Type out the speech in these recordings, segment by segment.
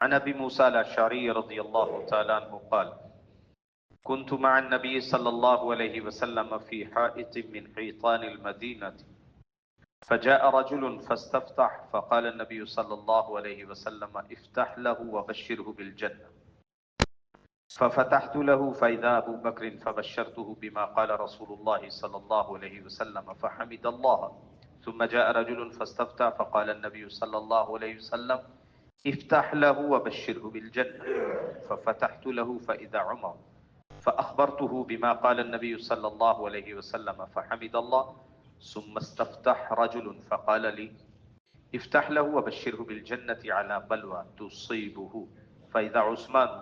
عن ابی موسیٰ الاشعری رضی اللہ تعالیٰ عنہ قال كنت مع النبي صلى الله عليه وسلم في حائط من حيطان المدينة فجاء رجل فاستفتح فقال النبي صلى الله عليه وسلم افتح له وبشره بالجنة ففتحت له فإذا أبو بكر فبشرته بما قال رسول الله صلى الله عليه وسلم فحمد الله ثم جاء رجل فاستفتح فقال النبي صلى الله عليه وسلم افتح له وبشره بالجنة ففتحت له فإذا عمر فأخبرته بما قال النبي صلى الله عليه وسلم فحمد الله ثم استفتح رجل فقال لي افتح له وبشره بالجنة على بلوى تصيبه فإذا عثمان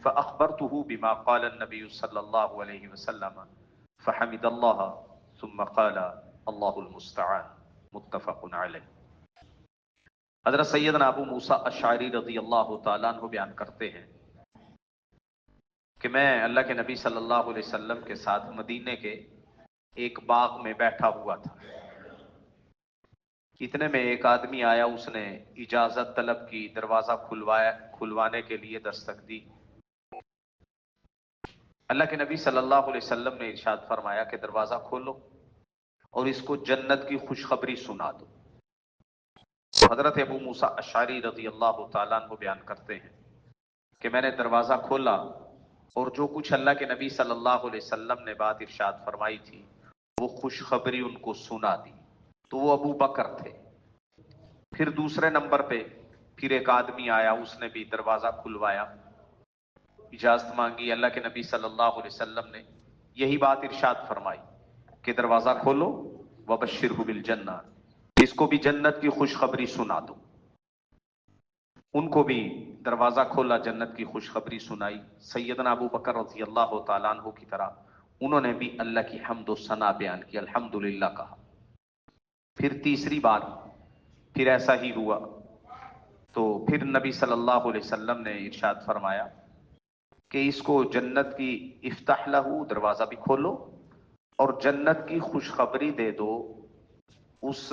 فأخبرته بما قال النبي صلى الله عليه وسلم فحمد الله ثم قال الله المستعان متفق علیہ۔ حضرت سیدنا ابو موسیٰ اشعری رضی اللہ تعالیٰ عنہ بیان کرتے ہیں کہ میں اللہ کے نبی صلی اللہ علیہ وسلم کے ساتھ مدینے کے ایک باغ میں بیٹھا ہوا تھا۔ اتنے میں ایک آدمی آیا، اس نے اجازت طلب کی، دروازہ کھلوانے کے لیے دستک دی۔ اللہ کے نبی صلی اللہ علیہ وسلم نے ارشاد فرمایا کہ دروازہ کھولو اور اس کو جنت کی خوشخبری سنا دو۔ حضرت ابو موسیٰ اشعری رضی اللہ تعالیٰ عنہ بیان کرتے ہیں کہ میں نے دروازہ کھولا اور جو کچھ اللہ کے نبی صلی اللہ علیہ وسلم نے بات ارشاد فرمائی تھی وہ خوشخبری ان کو سنا دی۔ تو وہ ابو بکر تھے۔ پھر دوسرے نمبر پہ پھر ایک آدمی آیا، اس نے بھی دروازہ کھلوایا، اجازت مانگی۔ اللہ کے نبی صلی اللہ علیہ وسلم نے یہی بات ارشاد فرمائی کہ دروازہ کھولو وبشرہ بالجنہ، اس کو بھی جنت کی خوشخبری سنا دو۔ ان کو بھی دروازہ کھولا، جنت کی خوشخبری سنائی۔ سیدنا ابو بکر رضی اللہ تعالیٰ عنہ کی طرح انہوں نے بھی اللہ کی حمد و ثنا بیان کی، الحمدللہ کہا۔ پھر تیسری بار پھر ایسا ہی ہوا تو پھر نبی صلی اللہ علیہ وسلم نے ارشاد فرمایا کہ اس کو جنت کی افتح لہو، دروازہ بھی کھولو اور جنت کی خوشخبری دے دو اس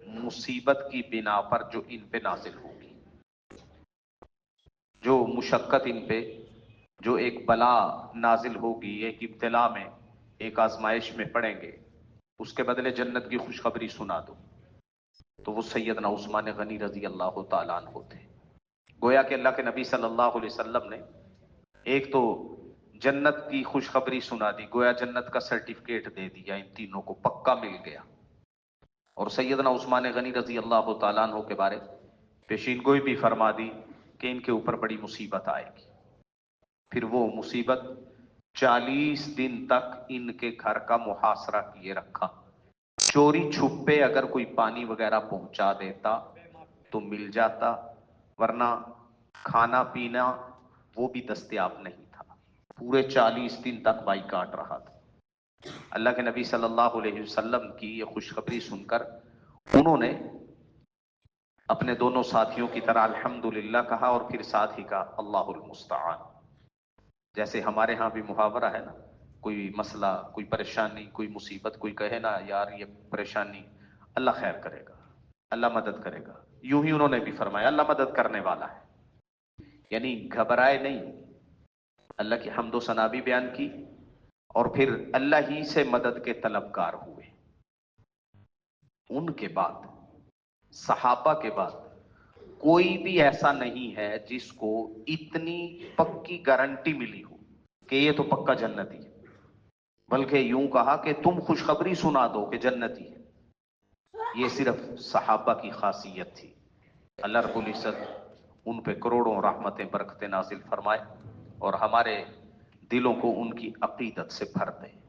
مصیبت کی بنا پر جو ان پہ نازل ہوگی، جو مشقت ان پہ، جو ایک بلا نازل ہوگی، ایک ابتلا میں، ایک آزمائش میں پڑیں گے، اس کے بدلے جنت کی خوشخبری سنا دو۔ تو وہ سیدنا عثمان غنی رضی اللہ تعالیٰ عنہ تھے۔ گویا کہ اللہ کے نبی صلی اللہ علیہ وسلم نے ایک تو جنت کی خوشخبری سنا دی، گویا جنت کا سرٹیفکیٹ دے دیا، ان تینوں کو پکا مل گیا۔ اور سیدنا عثمان غنی رضی اللہ تعالیٰ عنہ کے بارے پیشین گوئی بھی فرما دی کہ ان کے اوپر بڑی مصیبت آئے گی۔ پھر وہ مصیبت 40 دن تک ان کے گھر کا محاصرہ کیے رکھا۔ چوری چھپے اگر کوئی پانی وغیرہ پہنچا دیتا تو مل جاتا، ورنہ کھانا پینا وہ بھی دستیاب نہیں تھا۔ پورے 40 دن تک بائی کاٹ رہا تھا۔ اللہ کے نبی صلی اللہ علیہ وسلم کی یہ خوشخبری سن کر انہوں نے اپنے دونوں ساتھیوں کی طرح الحمدللہ کہا اور پھر ساتھ ہی کہا اللہ المستعان۔ جیسے ہمارے ہاں بھی محاورہ ہے نا، کوئی مسئلہ، کوئی پریشانی، کوئی مصیبت، کوئی کہے نا یار یہ پریشانی، اللہ خیر کرے گا، اللہ مدد کرے گا، یوں ہی انہوں نے بھی فرمایا اللہ مدد کرنے والا ہے۔ یعنی گھبرائے نہیں، اللہ کی حمد و ثنا بھی بیان کی اور پھر اللہ ہی سے مدد کے طلبگار ہوئے۔ ان کے بعد، صحابہ کے بعد کوئی بھی ایسا نہیں ہے جس کو اتنی پکی گارنٹی ملی ہو کہ یہ تو پکا جنتی ہے، بلکہ یوں کہا کہ تم خوشخبری سنا دو کہ جنتی ہے۔ یہ صرف صحابہ کی خاصیت تھی۔ اللہ رب العزت ان پہ کروڑوں رحمتیں برکتیں نازل فرمائے اور ہمارے دلوں کو ان کی عقیدت سے بھر دے۔